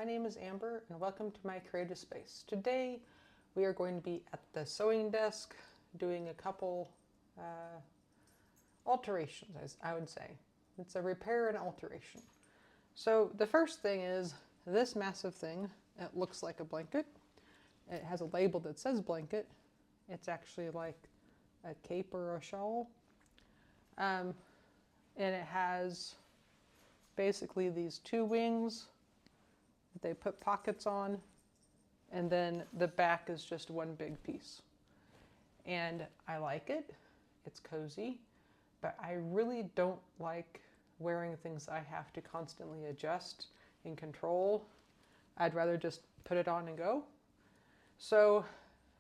my name is Amber and welcome to my creative space. Today we are going to be at the sewing desk doing a couple alterations, as I would say. It's a repair and alteration. So the first thing is this massive thing. It looks like a blanket. It has a label that says blanket. It's actually like a cape or a shawl. And it has basically these two wings that they put pockets on, and then the back is just one big piece. And I like it. It's cozy, but I really don't like wearing things I have to constantly adjust and control. I'd rather just put it on and go. So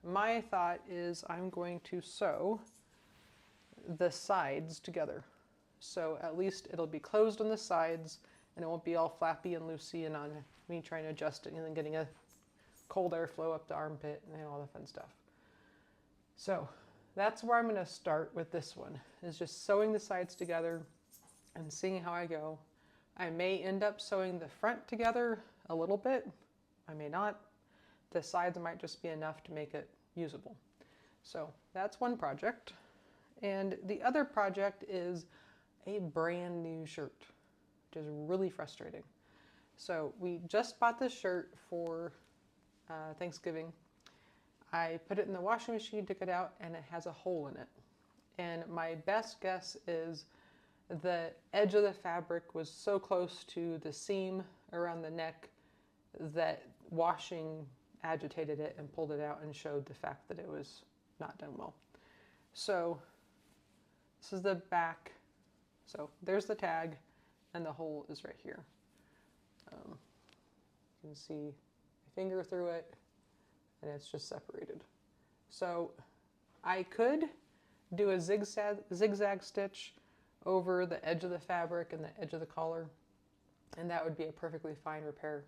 my thought is I'm going to sew the sides together. So at least it'll be closed on the sides and it won't be all flappy and loosey and on me trying to adjust it and then getting a cold airflow up the armpit and all the fun stuff. So that's where I'm going to start with this one, is just sewing the sides together and seeing how I go. I may end up sewing the front together a little bit. I may not. The sides might just be enough to make it usable. So that's one project. And the other project is a brand new shirt, which is really frustrating. So we just bought this shirt for Thanksgiving. I put it in the washing machine, took it out, and it has a hole in it. And my best guess is the edge of the fabric was so close to the seam around the neck that washing agitated it and pulled it out and showed the fact that it was not done well. So this is the back. So there's the tag and the hole is right here. You can see my finger through it and it's just separated. So I could do a zigzag stitch over the edge of the fabric and the edge of the collar, and that would be a perfectly fine repair.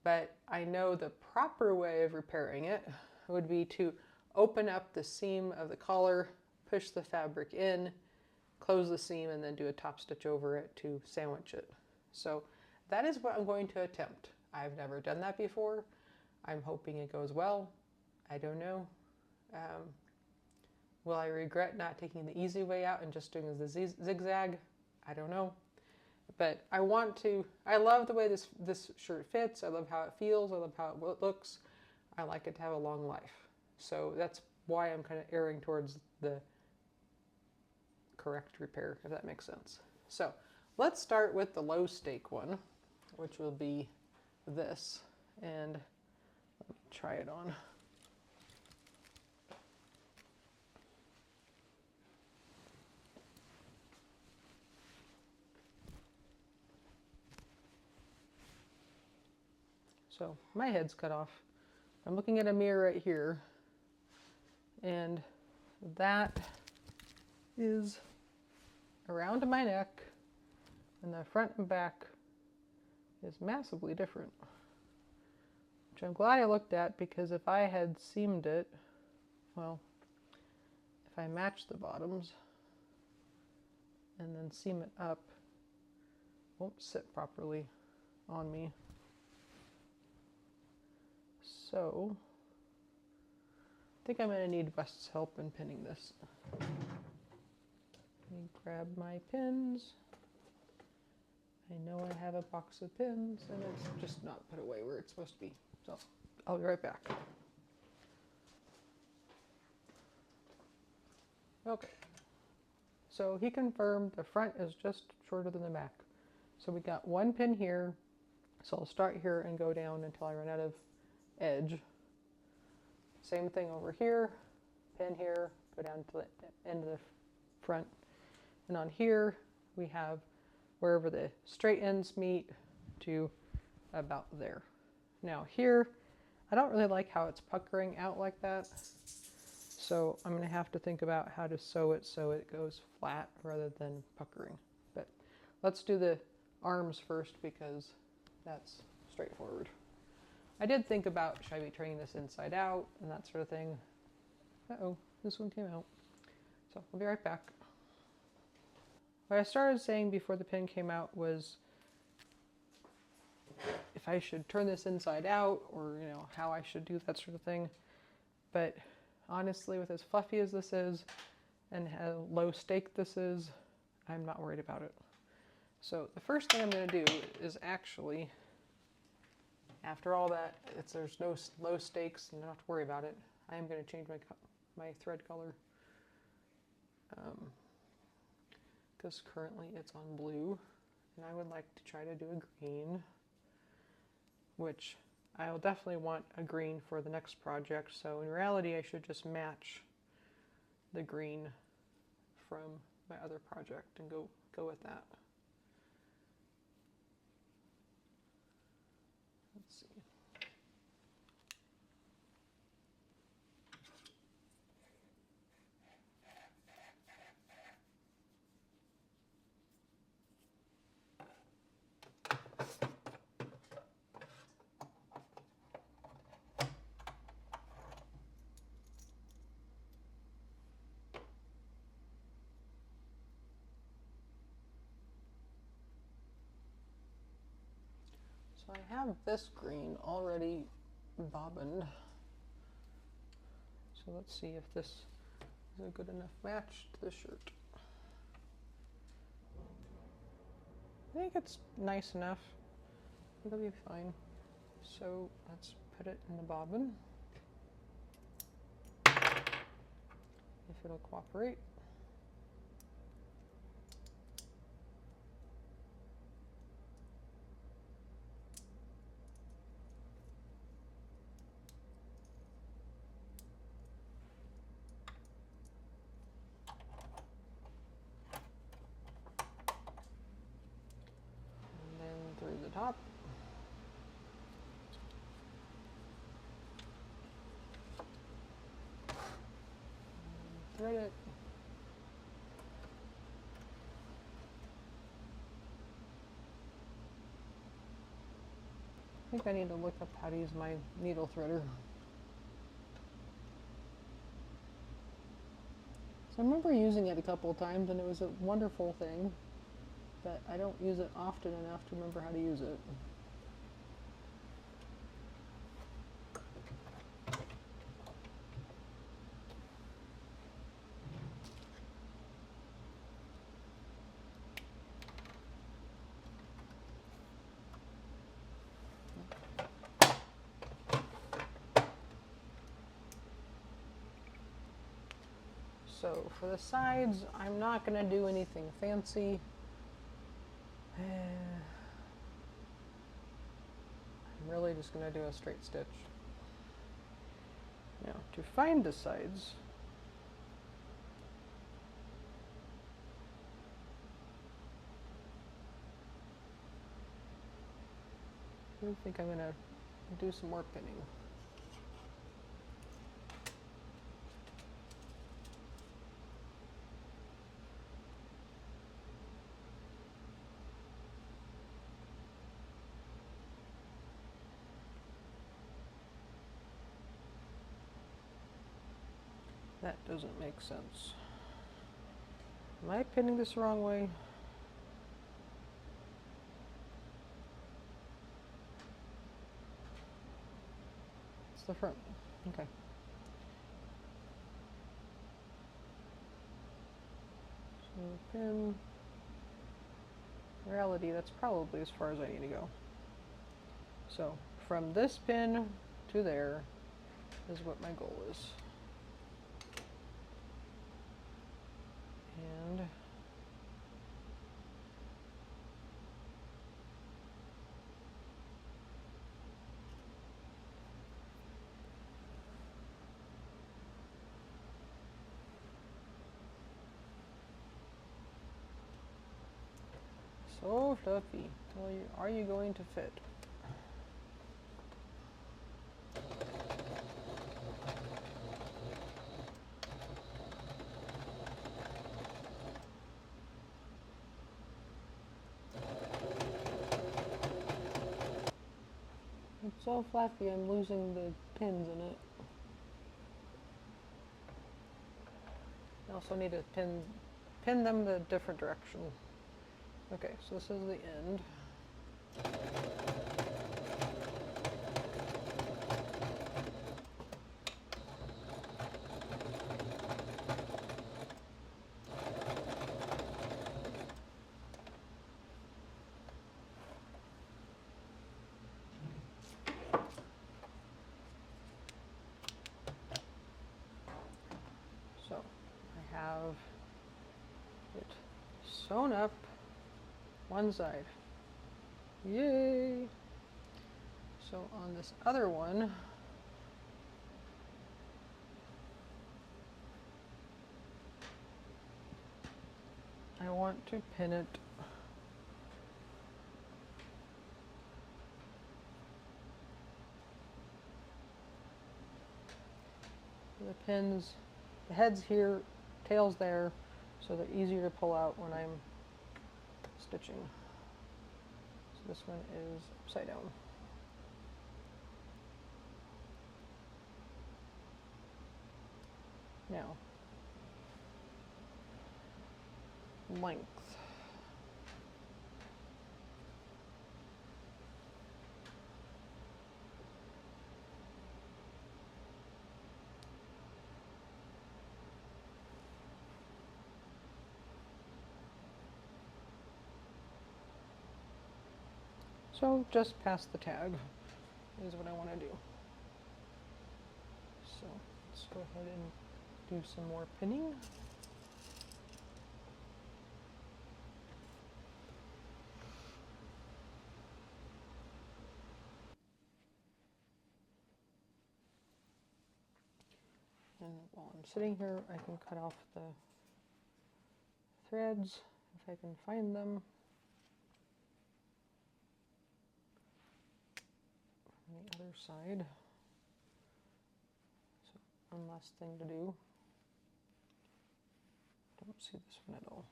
But I know the proper way of repairing it would be to open up the seam of the collar, push the fabric in, close the seam, and then do a top stitch over it to sandwich it. So that is what I'm going to attempt. I've never done that before. I'm hoping it goes well. I don't know. Will I regret not taking the easy way out and just doing the zigzag? I don't know. But I love the way this shirt fits. I love how it feels. I love how it looks. I like it to have a long life. So that's why I'm kind of erring towards the correct repair, if that makes sense. So let's start with the low stake one, which will be this. And let me try it on. So my head's cut off. I'm looking at a mirror right here, and that is around my neck, and the front and back is massively different, which I'm glad I looked at, because if I had seamed it, well, if I match the bottoms and then seam it up, it won't sit properly on me. So I think I'm going to need Wes's help in pinning this. Let me grab my pins. I know I have a box of pins and it's just not put away where it's supposed to be. So I'll be right back. Okay. So he confirmed the front is just shorter than the back. So we got one pin here. So I'll start here and go down until I run out of edge. Same thing over here, pin here, go down to the end of the front. And on here, we have wherever the straight ends meet to about there. Now here, I don't really like how it's puckering out like that. So I'm gonna have to think about how to sew it so it goes flat rather than puckering. But let's do the arms first because that's straightforward. I did think about, should I be turning this inside out and that sort of thing. Uh-oh, this one came out. So I'll be right back. What I started saying before the pin came out was, if if I should turn this inside out or, you know, how I should do that sort of thing. But honestly, with as fluffy as this is and how low stake this is, I'm not worried about it. So the first thing I'm going to do is actually, after all that, there's no low stakes and I don't have to worry about it, I am going to change my thread color. Because currently it's on blue, and I would like to try to do a green, which I'll definitely want a green for the next project, so in reality I should just match the green from my other project and go with that. Let's see. So I have this green already bobbined. So let's see if this is a good enough match to the shirt. I think it's nice enough. It'll be fine. So let's put it in the bobbin. If it'll cooperate. Through the top. Thread it. I think I need to look up how to use my needle threader. So I remember using it a couple of times and it was a wonderful thing, but I don't use it often enough to remember how to use it. So for the sides, I'm not going to do anything fancy. I'm really just going to do a straight stitch. Now, to find the sides, I think I'm going to do some more pinning. That doesn't make sense. Am I pinning this the wrong way? It's the front. Okay. So pin. In reality, that's probably as far as I need to go. So from this pin to there is what my goal is. And so fluffy. Are you going to fit? It's so fluffy, I'm losing the pins in it. I also need to pin them the different direction. Okay, so this is the end. sewn up one side. Yay! So on this other one, I want to pin it the pins, the head's here, tail's there, so they're easier to pull out when I'm stitching. So this one is upside down. Now, length. So just past the tag is what I want to do. So let's go ahead and do some more pinning. And while I'm sitting here, I can cut off the threads if I can find them. From the other side. So one last thing to do. Don't see this one at all.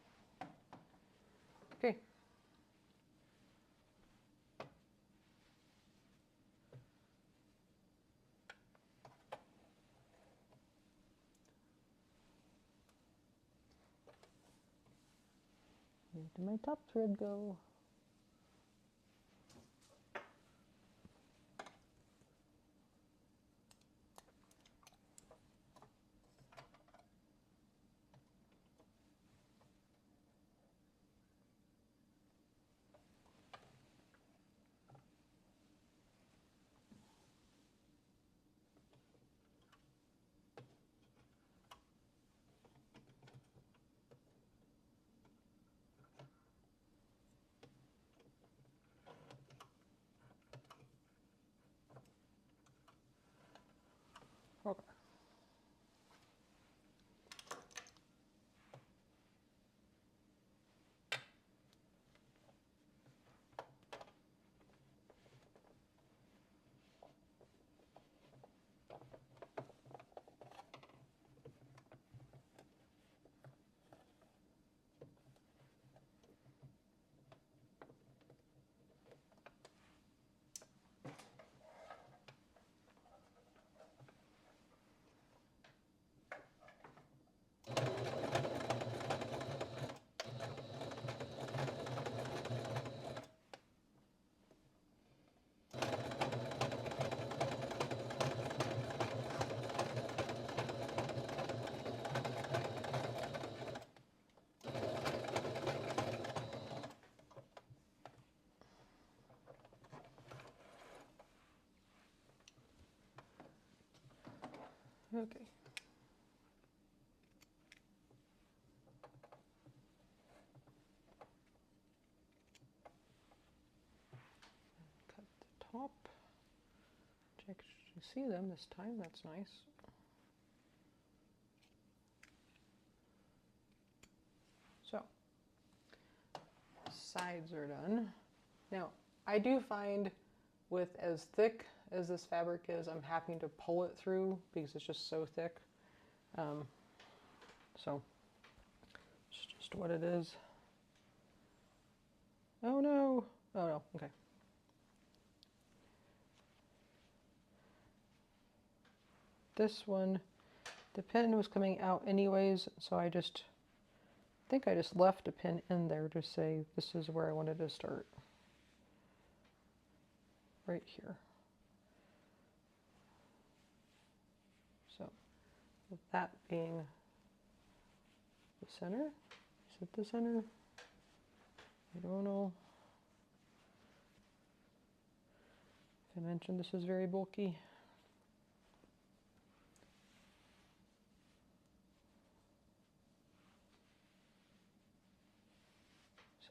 Okay. Where did my top thread go? Okay. Okay. Cut the top. Check to see them this time. That's nice. So, sides are done. Now, I do find with as thick as this fabric is, I'm having to pull it through because it's just so thick. So, it's just what it is. Oh no! Oh no, okay. This one, the pin was coming out anyways, so I think I just left a pin in there to say this is where I wanted to start. Right here. So, with that being the center, is it the center? I don't know. If I mentioned this is very bulky.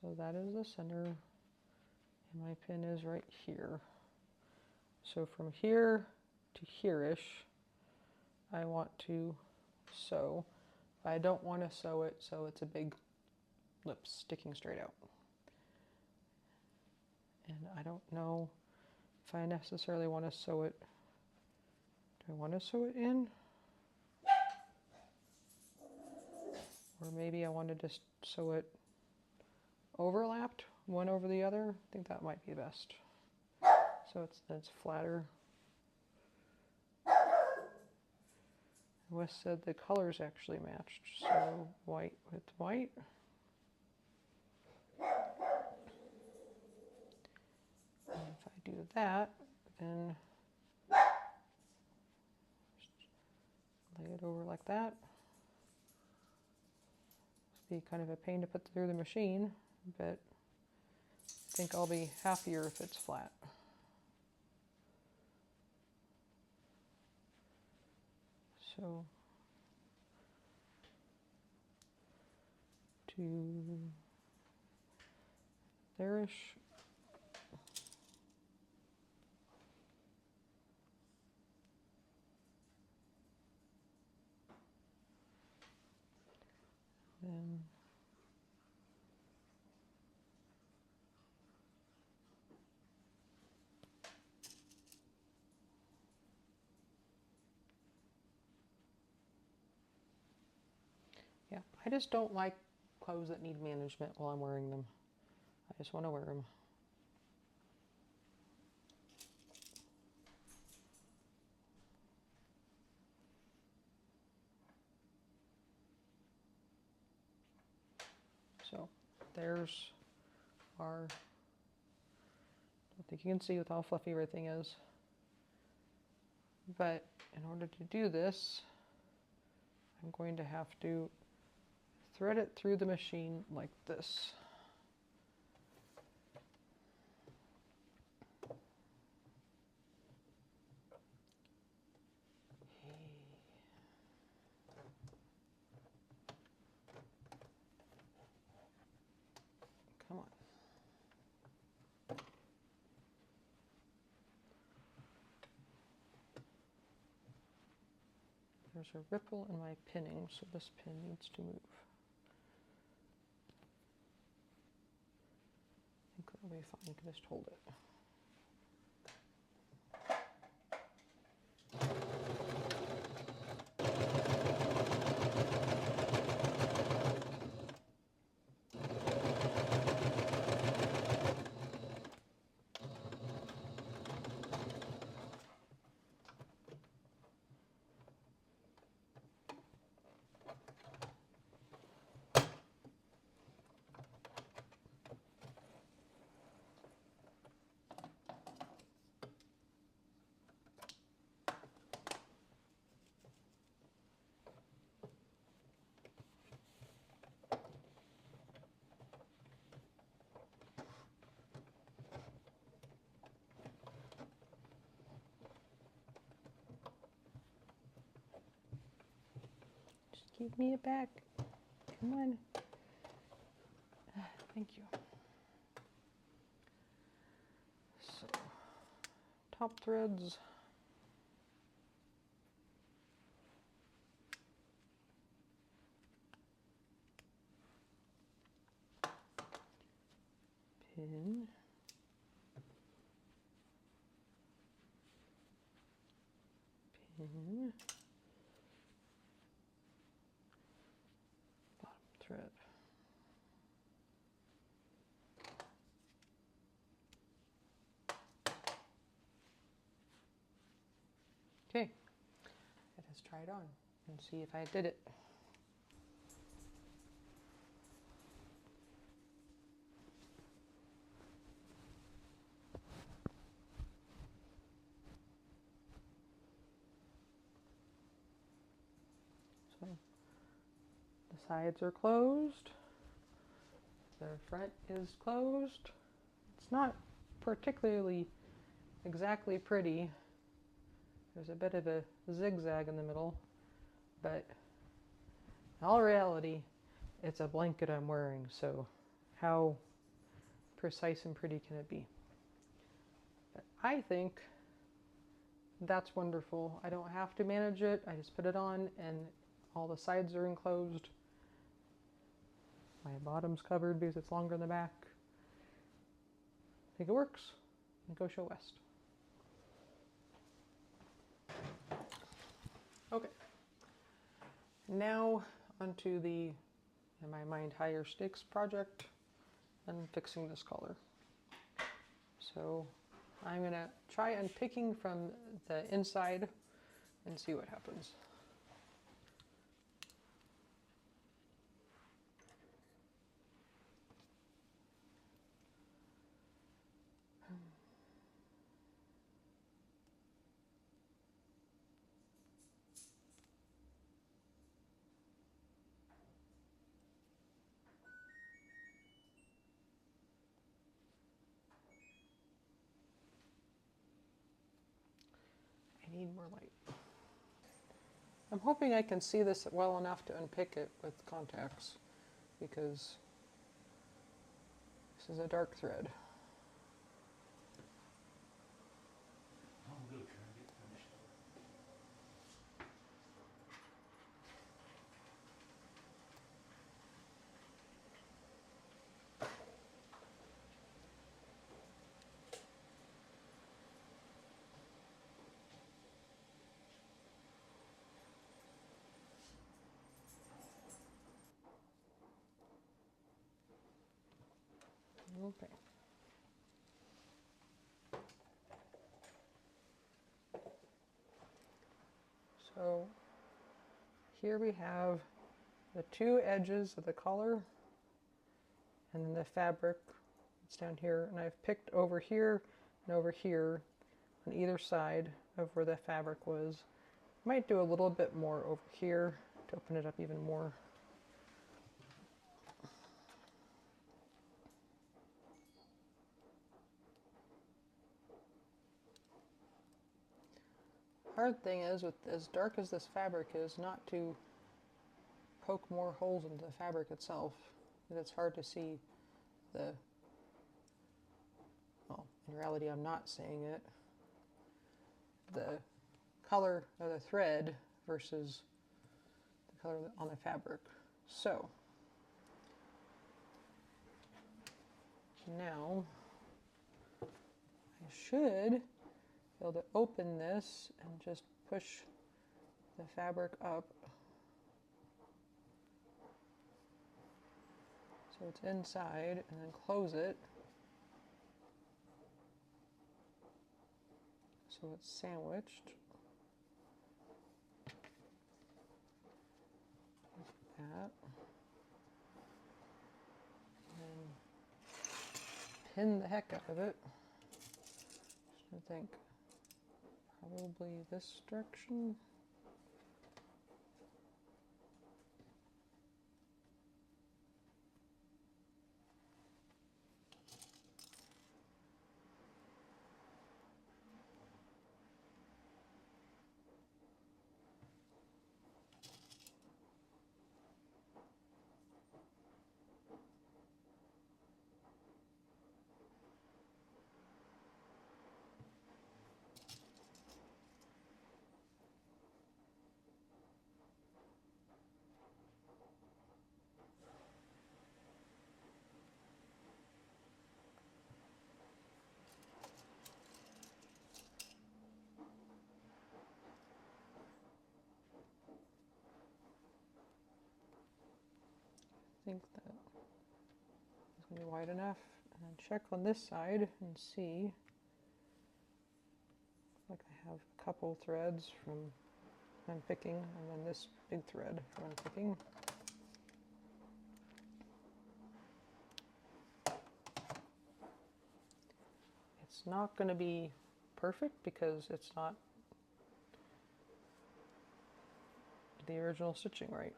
So that is the center, and my pin is right here. So from here to here-ish, I want to sew. But I don't want to sew it so it's a big lip sticking straight out. And I don't know if I necessarily want to sew it. Do I want to sew it in? Or maybe I want to just sew it overlapped, one over the other. I think that might be best. So it's flatter. Wes said the colors actually matched, so white with white. And if I do that, then just lay it over like that. Be kind of a pain to put through the machine, but I think I'll be happier if it's flat. So to there-ish. Then yeah, I just don't like clothes that need management while I'm wearing them. I just want to wear them. So there's our, I don't think you can see with how fluffy everything is. But in order to do this, I'm going to have to thread it through the machine like this. Come on. There's a ripple in my pinning, so this pin needs to move. I think that'll be fine, you can just hold it. Give me it back. Come on. Thank you. So, top threads. Pin. Pin. Thread. Okay, let us try it on and see if I did it. So the sides are closed. The front is closed. It's not particularly exactly pretty. There's a bit of a zigzag in the middle, but in all reality, it's a blanket I'm wearing, so how precise and pretty can it be? But I think that's wonderful. I don't have to manage it. I just put it on and all the sides are enclosed. My bottom's covered because it's longer in the back. I think it works. And go show West. Okay. Now onto the, in my mind, higher stakes project and fixing this collar. So I'm gonna try unpicking from the inside and see what happens. I need more light. I'm hoping I can see this well enough to unpick it with contacts, because this is a dark thread. Okay. So here we have the two edges of the collar and then the fabric. It's down here, and I've picked over here and over here on either side of where the fabric was. Might do a little bit more over here to open it up even more. Hard thing is, with as dark as this fabric is, not to poke more holes into the fabric itself, because it's hard to see the, well, in reality I'm not seeing it, the color of the thread versus the color on the fabric. So now I should be able to open this and just push the fabric up so it's inside, and then close it so it's sandwiched like that, and pin the heck out of it. I think probably this direction. I think that is going to be wide enough, and then check on this side and see. Like I have a couple threads from unpicking, and then this big thread from unpicking. It's not going to be perfect because it's not the original stitching right.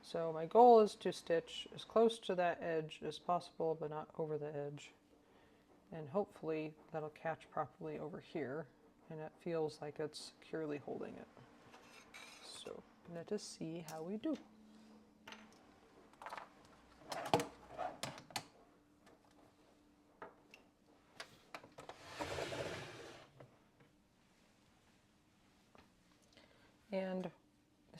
So my goal is to stitch as close to that edge as possible, but not over the edge. And hopefully that'll catch properly over here, and it feels like it's securely holding it. So let us see how we do.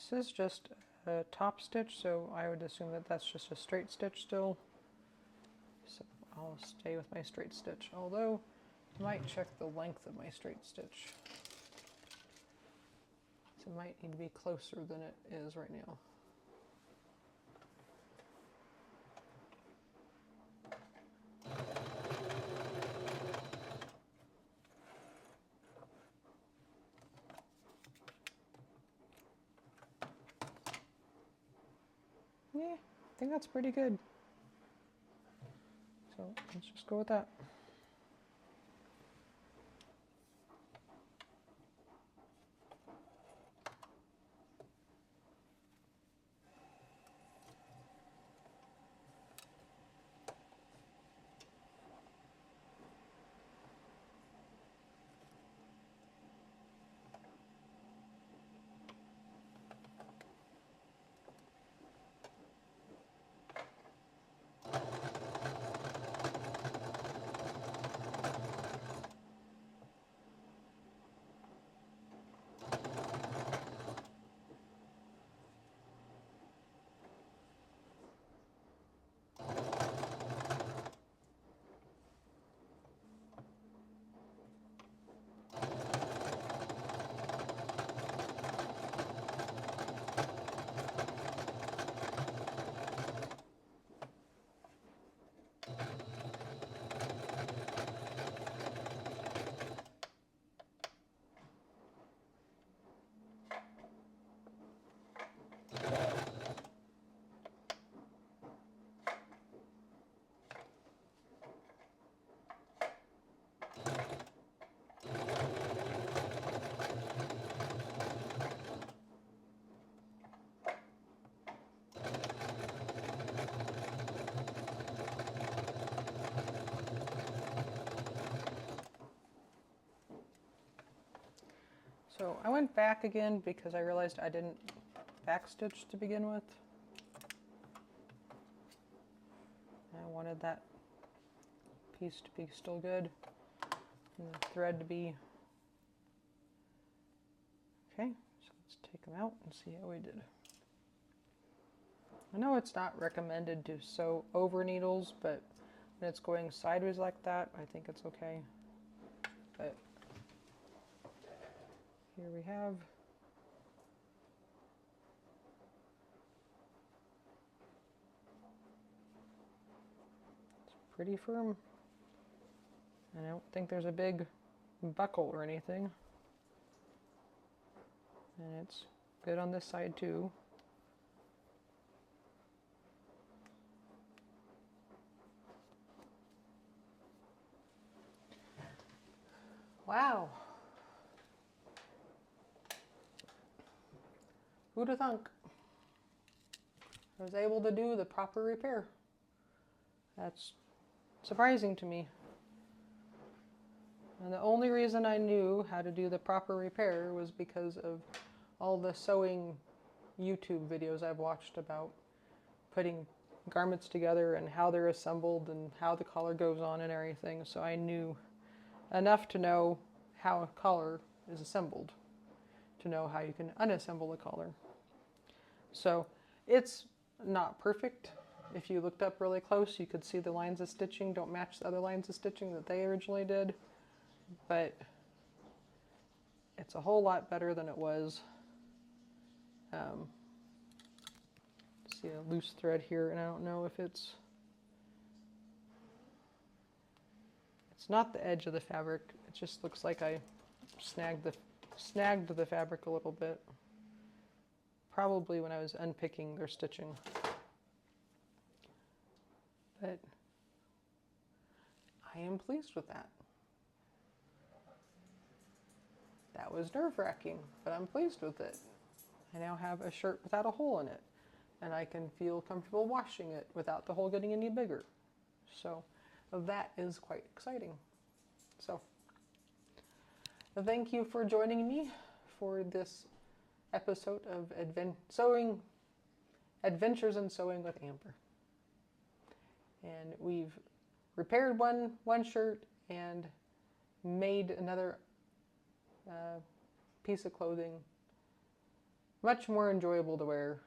This is just a top stitch, so I would assume that that's just a straight stitch still. So I'll stay with my straight stitch, although I might check the length of my straight stitch. So it might need to be closer than it is right now. Yeah, I think that's pretty good. So let's just go with that. So I went back again because I realized I didn't backstitch to begin with. I wanted that piece to be still good and the thread to be okay. So let's take them out and see how we did. I know it's not recommended to sew over needles, but when it's going sideways like that, I think it's okay. But here we have it's pretty firm, and I don't think there's a big buckle or anything, and it's good on this side too. Wow. Who'd have thunk? I was able to do the proper repair. That's surprising to me. And the only reason I knew how to do the proper repair was because of all the sewing YouTube videos I've watched about putting garments together and how they're assembled and how the collar goes on and everything. So I knew enough to know how a collar is assembled, to know how you can unassemble a collar. So it's not perfect. If you looked up really close, you could see the lines of stitching don't match the other lines of stitching that they originally did, but it's a whole lot better than it was. See a loose thread here, and I don't know if it's not the edge of the fabric. It just looks like I snagged the fabric a little bit. Probably when I was unpicking their stitching. But I am pleased with that. That was nerve-wracking, but I'm pleased with it. I now have a shirt without a hole in it, and I can feel comfortable washing it without the hole getting any bigger. So that is quite exciting. So thank you for joining me for this episode of Adventures in Sewing with Amber. And we've repaired one shirt and made another piece of clothing much more enjoyable to wear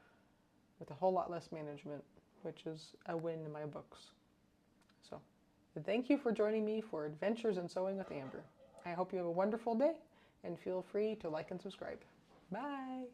with a whole lot less management, which is a win in my books. So thank you for joining me for Adventures in Sewing with Amber. I hope you have a wonderful day, and feel free to like and subscribe. Bye!